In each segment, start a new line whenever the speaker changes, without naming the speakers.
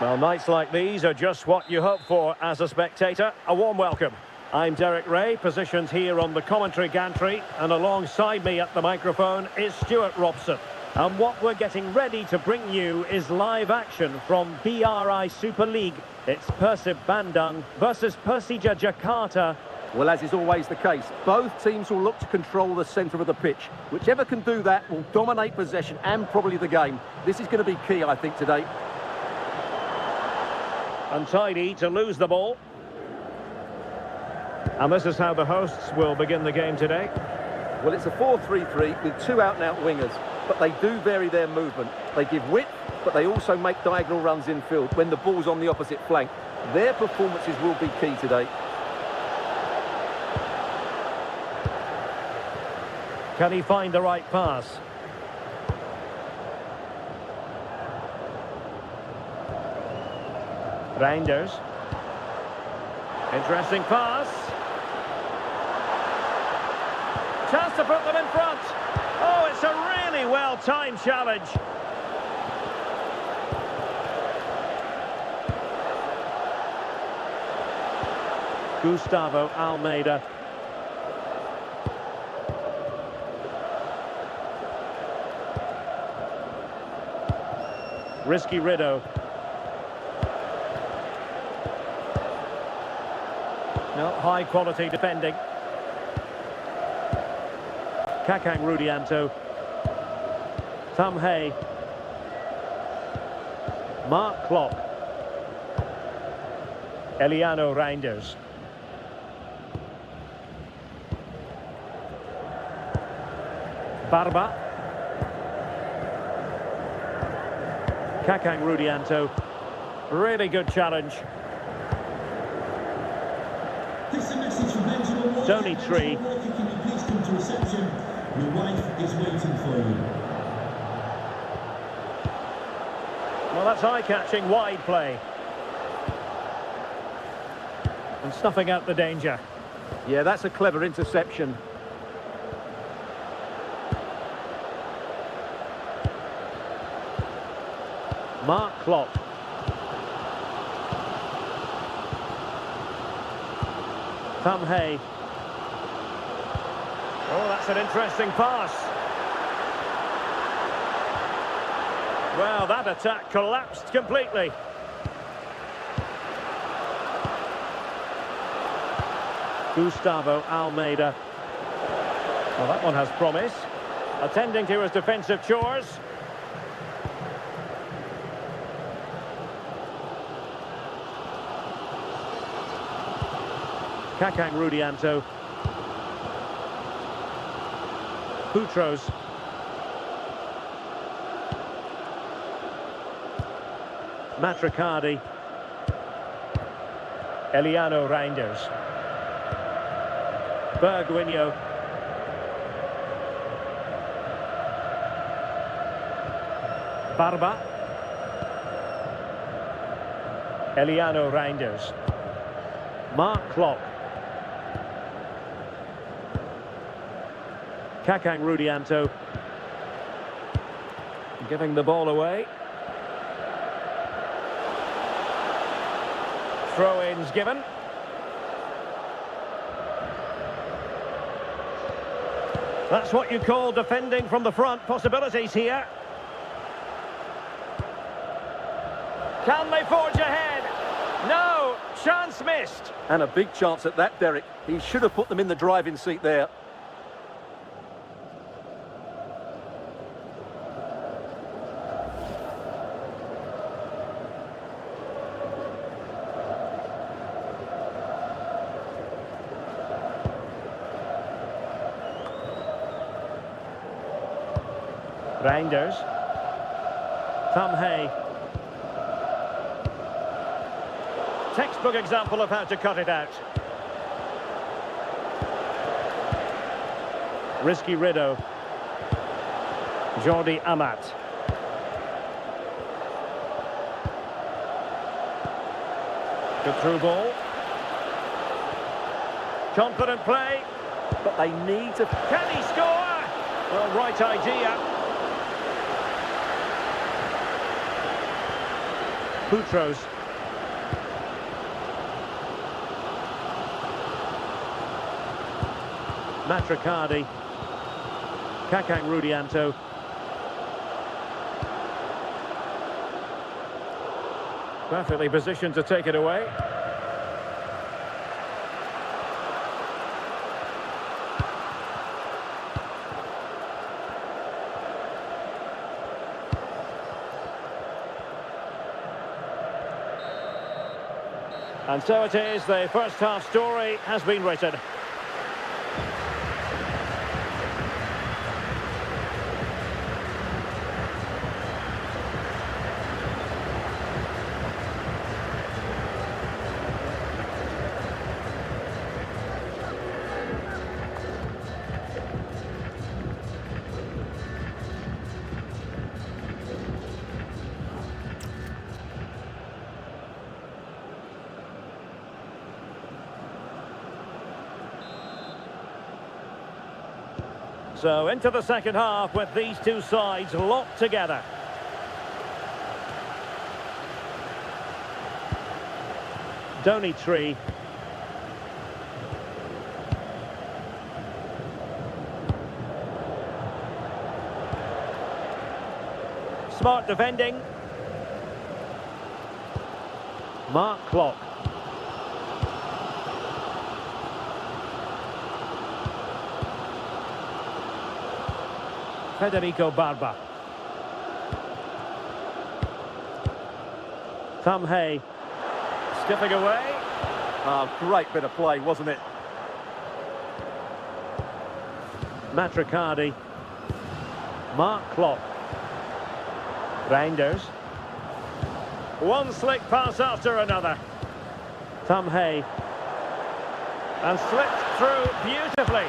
Well, nights like these are just what you hope for as a spectator. A warm welcome. I'm Derek Ray, positioned here on the commentary gantry, and alongside me at the microphone is Stuart Robson. And what we're getting ready to bring you is live action from BRI Super League. It's Persib Bandung versus Persija Jakarta.
Well, as is always the case, both teams will look to control the centre of the pitch. Whichever can do that will dominate possession and probably the game. This is going to be key, I think, today.
Untidy to lose the ball. And this is how the hosts will begin the game today.
Well, it's a 4-3-3 with two out-and-out wingers, but they do vary their movement. They give width, but they also make diagonal runs infield when the ball's on the opposite flank. Their performances will be key today.
Can he find the right pass? Reinders. Interesting pass. Chance to put them in front. Oh, it's a really well-timed challenge. Gustavo Almeida. Risky Rido. No, high quality defending. Kakang Rudianto. Thum Hay. Mark Klopp. Eliano Reinders. Barba. Kakang Rudianto. Really good challenge. Zoni Tree.
Please come to reception. Your wife is waiting for you.
Well, that's eye-catching wide play. And snuffing out the danger.
Yeah, that's a clever interception.
Mark Klopp. Thum Hay. Oh, that's an interesting pass. Well, that attack collapsed completely. Gustavo Almeida. Well, that one has promise. Attending to his defensive chores. Kakang Rudianto. Boutros. Matricardi. Eliano Reinders. Bergwinho. Barba. Eliano Reinders. Mark Klopp. Kakang Rudianto. Giving the ball away. Throw-ins given. That's what you call defending from the front. Possibilities here. Can they forge ahead? No, chance missed.
And a big chance at that, Derek. He should have put them in the driving seat there.
Reinders. Thum Hay. Textbook example of how to cut it out. Risky Rido. Jordi Amat. Good through ball. Confident play.
But they need to...
Can he score? Well, right idea. Boutros. Matricardi. Kakang Rudianto. Perfectly positioned to take it away. And so it is, the first half story has been written. So into the second half with these two sides locked together. Donny-Tree. Smart defending. Mark Klopp. Federico Barba. Tom Hay. Skipping away.
Oh, great bit of play, wasn't it?
Matricardi. Mark Klopp. Reinders. One slick pass after another. Tom Hay. And slipped through beautifully.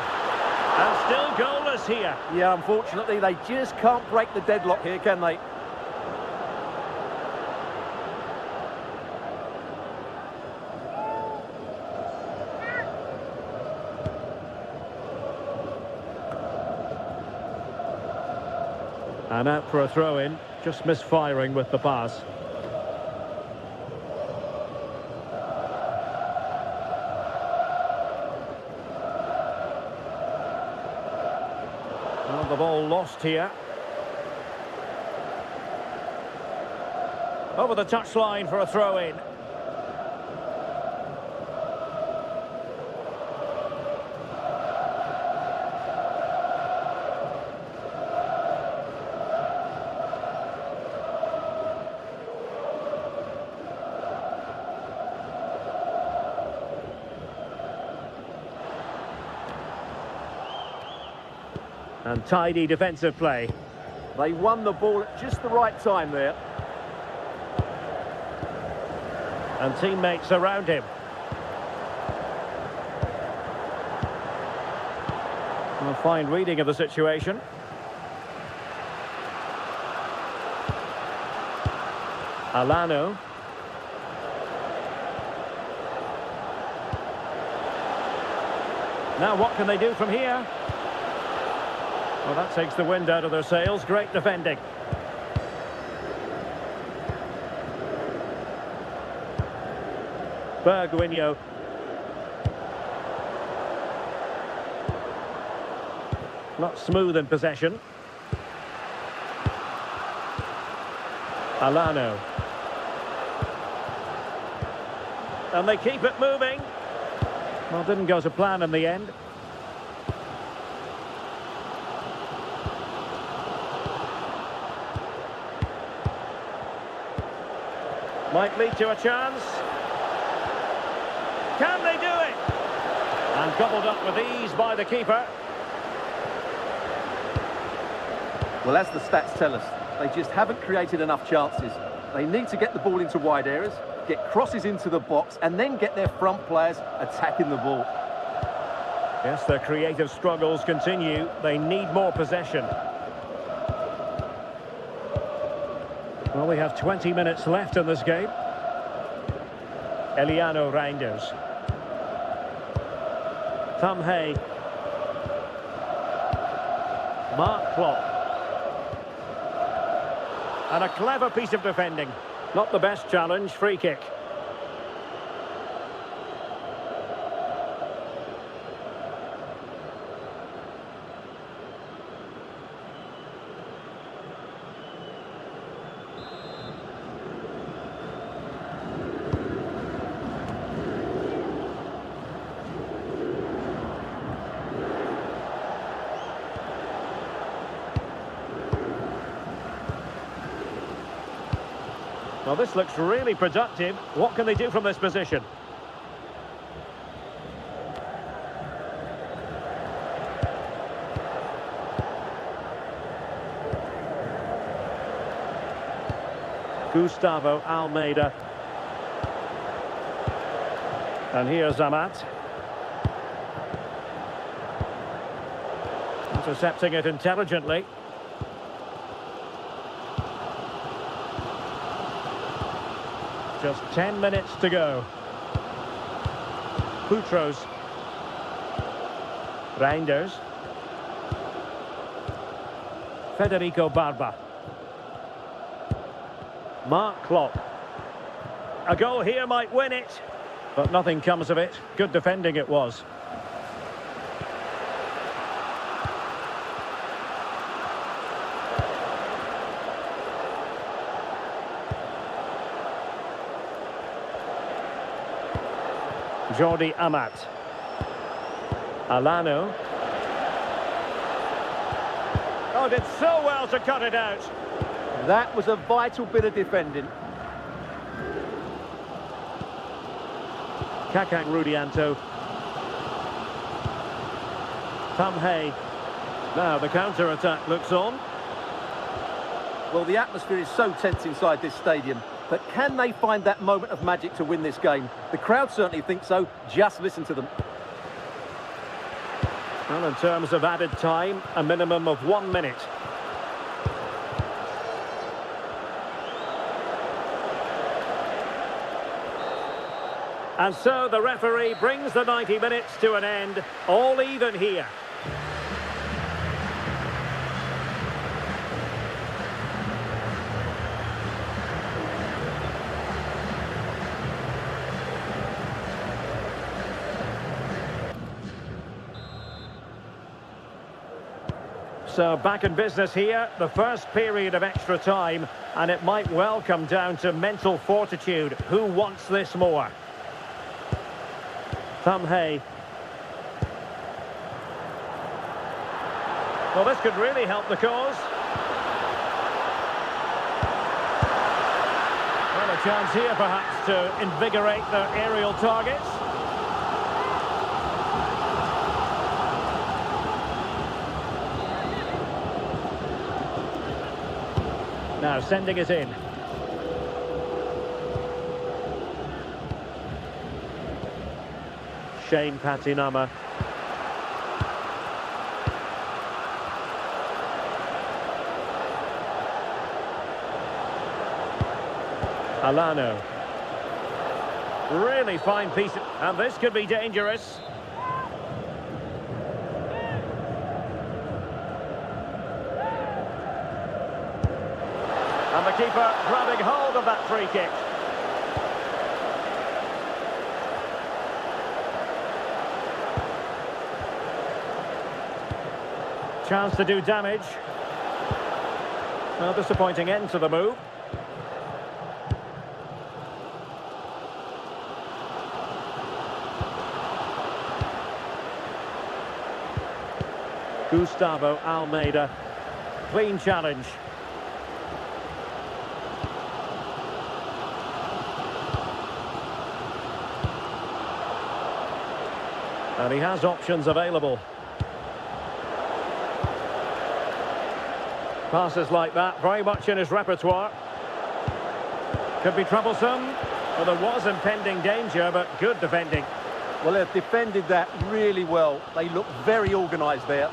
And still goalless here.
Yeah, unfortunately, they just can't break the deadlock here, can they?
And out for a throw-in, just misfiring with the pass. Well, the ball lost here. Over the touchline for a throw-in. And tidy defensive play.
They won the ball at just the right time there.
And teammates around him. A fine reading of the situation. Alano. Now what can they do from here? Well, that takes the wind out of their sails. Great defending. Bergwinho. Not smooth in possession. Alano. And they keep it moving. Well, didn't go to plan in the end. Might lead to a chance. Can they do it? And gobbled up with ease by the keeper.
Well, as the stats tell us, they just haven't created enough chances. They need to get the ball into wide areas, get crosses into the box, and then get their front players attacking the ball.
Yes, their creative struggles continue. They need more possession. Well, we have 20 minutes left in this game. Eliano Reinders. Tom Hay. Mark Klopp. And a clever piece of defending. Not the best challenge, free kick. Well, this looks really productive. What can they do from this position? Gustavo Almeida. And here's Amat. Intercepting it intelligently. Just 10 minutes to go. Putros. Reinders. Federico Barba. Mark Klopp. A goal here might win it, but nothing comes of it. Good defending it was. Jordi Amat. Alano. Oh, did so well to cut it out.
That was a vital bit of defending.
Kakak Rudianto. Tam Hay. Now the counter-attack looks on.
Well, the atmosphere is so tense inside this stadium, but can they find that moment of magic to win this game? The crowd certainly think so. Just listen to them.
Well, in terms of added time, a minimum of 1 minute. And so the referee brings the 90 minutes to an end, all even here. So back in business here, the first period of extra time, and it might well come down to mental fortitude. Who wants this more? Tam Hay. Well, this could really help the cause. Well, a chance here perhaps to invigorate their aerial targets. Now sending it in. Shane Patinama. Alano. Really fine piece, and this could be dangerous. And the keeper grabbing hold of that free kick. Chance to do damage. A disappointing end to the move. Gustavo Almeida. Clean challenge. And he has options available. Passes like that, very much in his repertoire. Could be troublesome. Well, there was impending danger, but good defending.
Well, they've defended that really well. They look very organised there.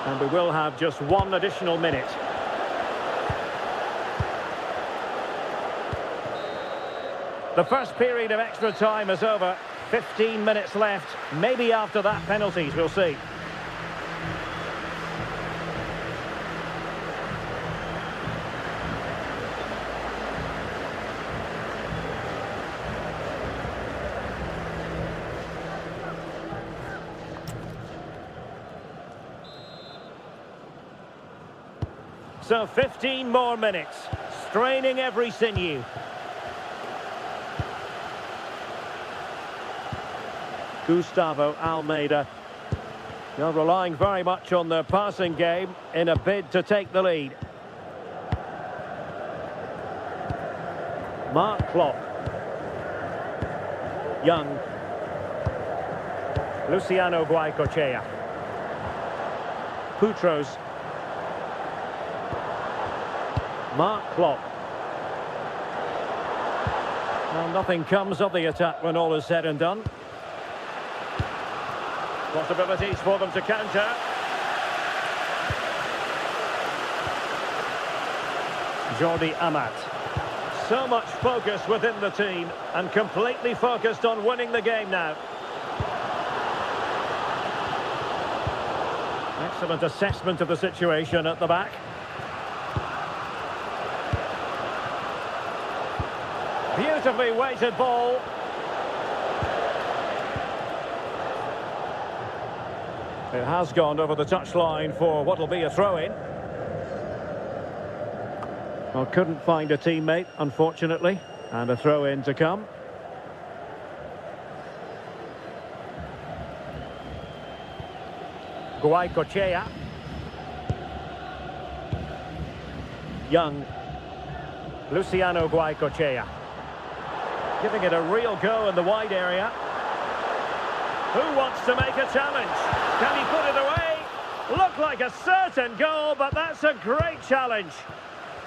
And we will have just 1 additional minute. The first period of extra time is over. 15 minutes left. Maybe after that, penalties, we'll see. So 15 more minutes, straining every sinew. Gustavo Almeida. They're relying very much on their passing game in a bid to take the lead. Mark Klopp. Young. Luciano Guaicochea. Putros. Mark Klopp. Well, nothing comes of the attack when all is said and done. Possibilities for them to counter. Jordi Amat. So much focus within the team and completely focused on winning the game now. Excellent assessment of the situation at the back. Beautifully weighted ball. It has gone over the touchline for what will be a throw-in. Well, couldn't find a teammate, unfortunately, and a throw-in to come. Guaicochea. Young. Luciano Guaicochea. Giving it a real go in the wide area. Who wants to make a challenge? Can he put it away? Looked like a certain goal, but that's a great challenge.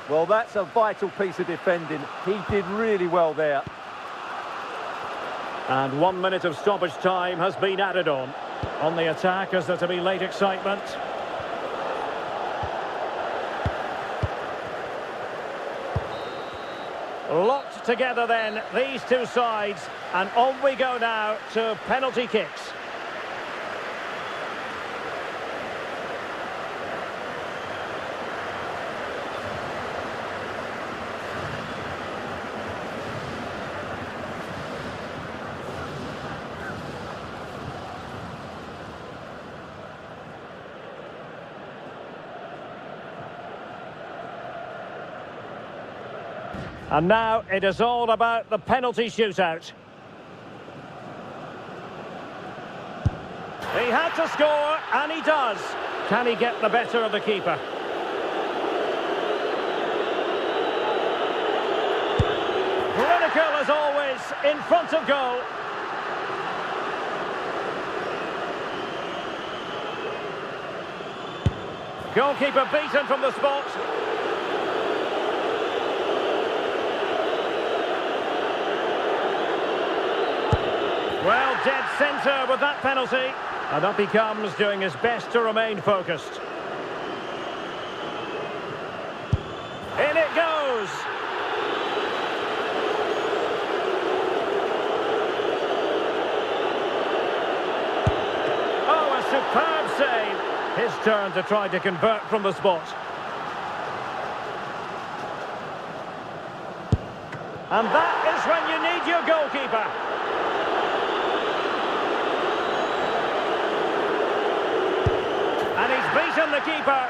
Well, that's a vital piece of defending. He did really well there.
And 1 minute of stoppage time has been added on. On the attack, is there to be late excitement? Locked together then, these two sides, and on we go now to penalty kicks. And now it is all about the penalty shootout. He had to score, and he does. Can he get the better of the keeper? Critical as always, in front of goal. Goalkeeper beaten from the spot. Well, dead centre with that penalty. And up he comes, doing his best to remain focused. In it goes! Oh, a superb save. His turn to try to convert from the spot. And that is when you need your goalkeeper. And he's beaten the keeper.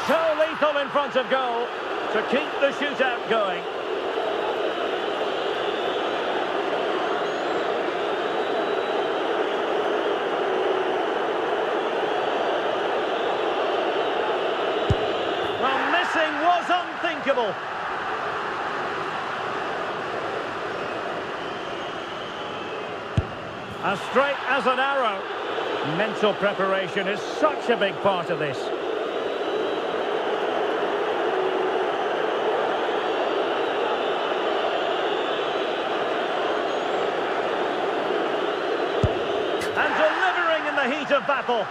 So lethal in front of goal to keep the shootout going. Well, missing was unthinkable. As straight as an arrow. Mental preparation is such a big part of this. And delivering in the heat of battle.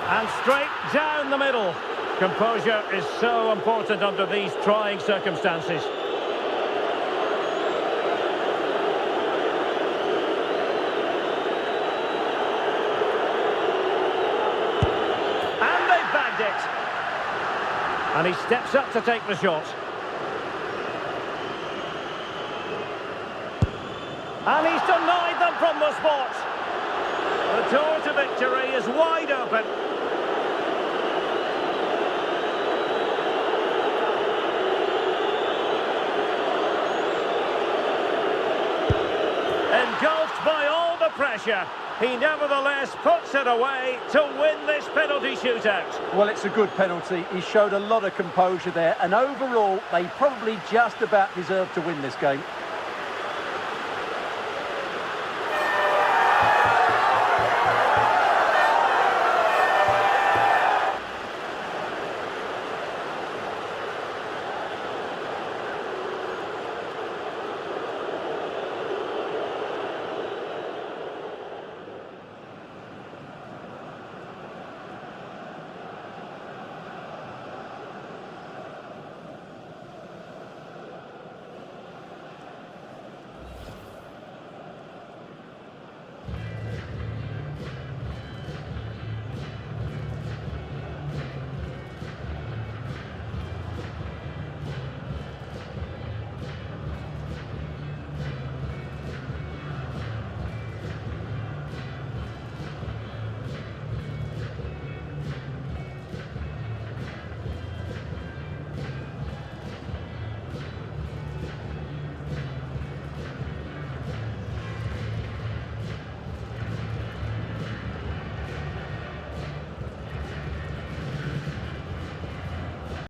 And straight down the middle. Composure is so important under these trying circumstances. And they've bagged it. And he steps up to take the shot. And he's denied them from the spot. The door to victory is wide open. Engulfed by all the pressure, he nevertheless puts it away to win this penalty shootout.
Well, it's a good penalty. He showed a lot of composure there, and overall, they probably just about deserved to win this game.